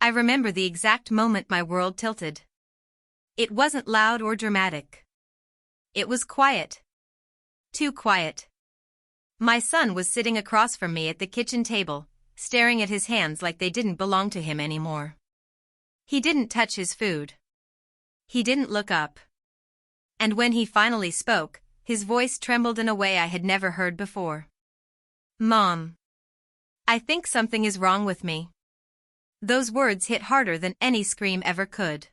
I remember the exact moment my world tilted. It wasn't loud or dramatic. It was quiet. Too quiet. My son was sitting across from me at the kitchen table, staring at his hands like they didn't belong to him anymore. He didn't touch his food. He didn't look up. And when he finally spoke, his voice trembled in a way I had never heard before. "Mom. I think something is wrong with me." Those words hit harder than any scream ever could.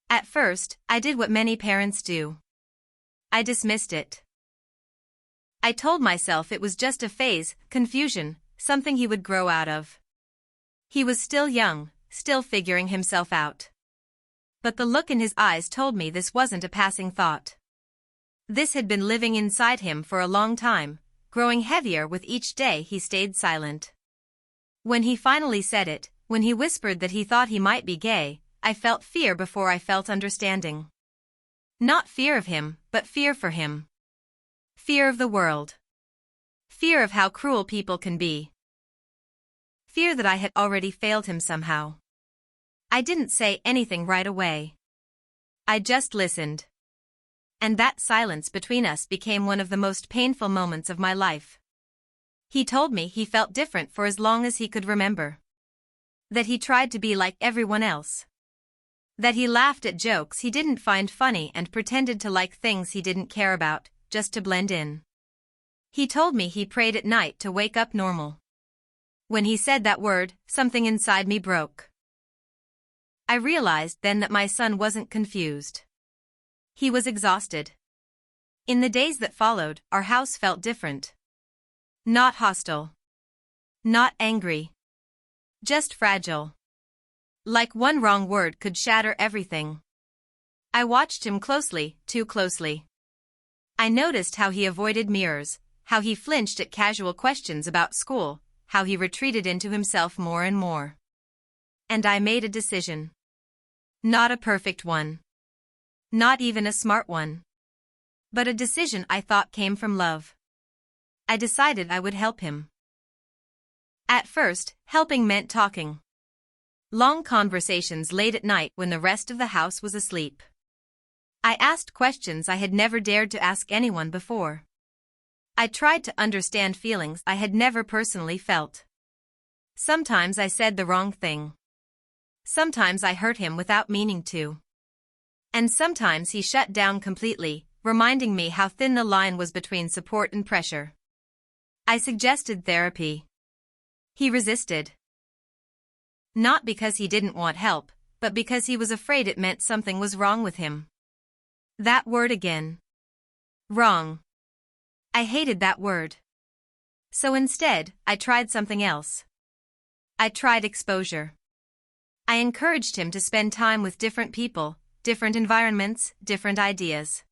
At first, I did what many parents do. I dismissed it. I told myself it was just a phase, confusion, something he would grow out of. He was still young, still figuring himself out. But the look in his eyes told me this wasn't a passing thought. This had been living inside him for a long time, growing heavier with each day he stayed silent. When he finally said it, when he whispered that he thought he might be gay, I felt fear before I felt understanding. Not fear of him, but fear for him. Fear of the world. Fear of how cruel people can be. Fear that I had already failed him somehow. I didn't say anything right away. I just listened. And that silence between us became one of the most painful moments of my life. He told me he felt different for as long as he could remember. That he tried to be like everyone else. That he laughed at jokes he didn't find funny and pretended to like things he didn't care about, just to blend in. He told me he prayed at night to wake up normal. When he said that word, something inside me broke. I realized then that my son wasn't confused. He was exhausted. In the days that followed, our house felt different. Not hostile. Not angry. Just fragile. Like one wrong word could shatter everything. I watched him closely, too closely. I noticed how he avoided mirrors, how he flinched at casual questions about school, how he retreated into himself more and more. And I made a decision. Not a perfect one. Not even a smart one. But a decision I thought came from love. I decided I would help him. At first, helping meant talking. Long conversations late at night when the rest of the house was asleep. I asked questions I had never dared to ask anyone before. I tried to understand feelings I had never personally felt. Sometimes I said the wrong thing. Sometimes I hurt him without meaning to. And sometimes he shut down completely, reminding me how thin the line was between support and pressure. I suggested therapy. He resisted. Not because he didn't want help, but because he was afraid it meant something was wrong with him. That word again. Wrong. I hated that word. So instead, I tried something else. I tried exposure. I encouraged him to spend time with different people, different environments, different ideas.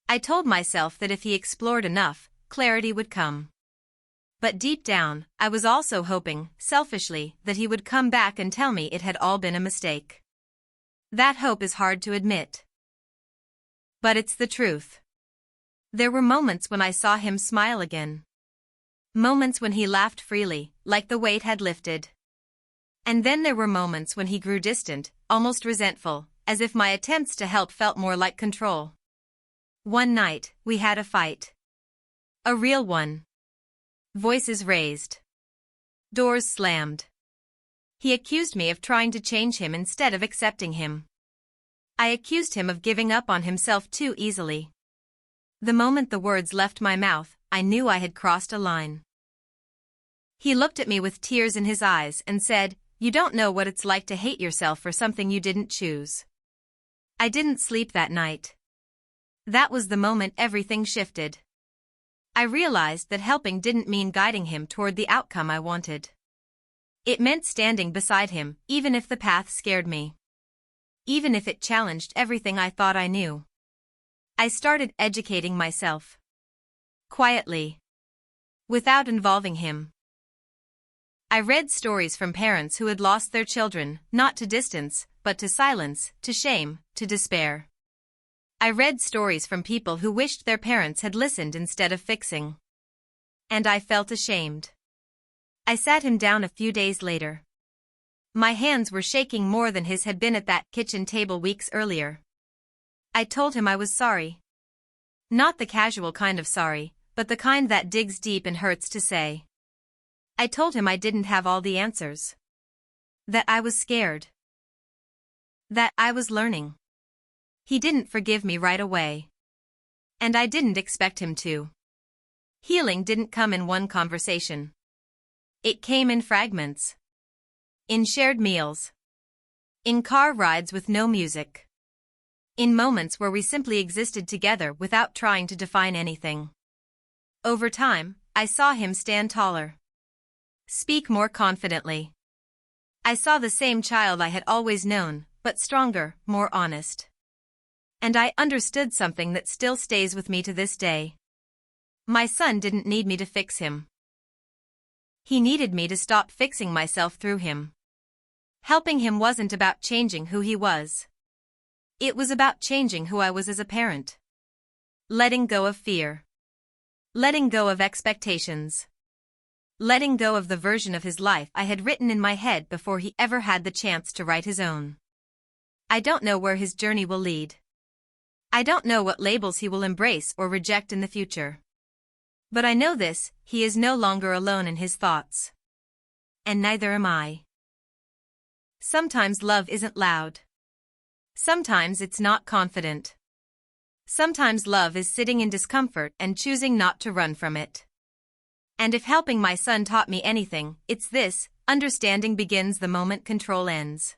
I told myself that if he explored enough, clarity would come. But deep down, I was also hoping, selfishly, that he would come back and tell me it had all been a mistake. That hope is hard to admit. But it's the truth. There were moments when I saw him smile again. Moments when he laughed freely, like the weight had lifted. And then there were moments when he grew distant, almost resentful, as if my attempts to help felt more like control. One night, we had a fight. A real one. Voices raised. Doors slammed. He accused me of trying to change him instead of accepting him. I accused him of giving up on himself too easily. The moment the words left my mouth, I knew I had crossed a line. He looked at me with tears in his eyes and said, "You don't know what it's like to hate yourself for something you didn't choose." I didn't sleep that night. That was the moment everything shifted. I realized that helping didn't mean guiding him toward the outcome I wanted. It meant standing beside him, even if the path scared me. Even if it challenged everything I thought I knew. I started educating myself. Quietly. Without involving him. I read stories from parents who had lost their children, not to distance, but to silence, to shame, to despair. I read stories from people who wished their parents had listened instead of fixing. And I felt ashamed. I sat him down a few days later. My hands were shaking more than his had been at that kitchen table weeks earlier. I told him I was sorry. Not the casual kind of sorry, but the kind that digs deep and hurts to say. I told him I didn't have all the answers. That I was scared. That I was learning. He didn't forgive me right away. And I didn't expect him to. Healing didn't come in one conversation. It came in fragments. In shared meals. In car rides with no music. In moments where we simply existed together without trying to define anything. Over time, I saw him stand taller. Speak more confidently. I saw the same child I had always known, but stronger, more honest. And I understood something that still stays with me to this day. My son didn't need me to fix him. He needed me to stop fixing myself through him. Helping him wasn't about changing who he was. It was about changing who I was as a parent. Letting go of fear. Letting go of expectations. Letting go of the version of his life I had written in my head before he ever had the chance to write his own. I don't know where his journey will lead. I don't know what labels he will embrace or reject in the future. But I know this, he is no longer alone in his thoughts. And neither am I. Sometimes love isn't loud. Sometimes it's not confident. Sometimes love is sitting in discomfort and choosing not to run from it. And if helping my son taught me anything, it's this: understanding begins the moment control ends.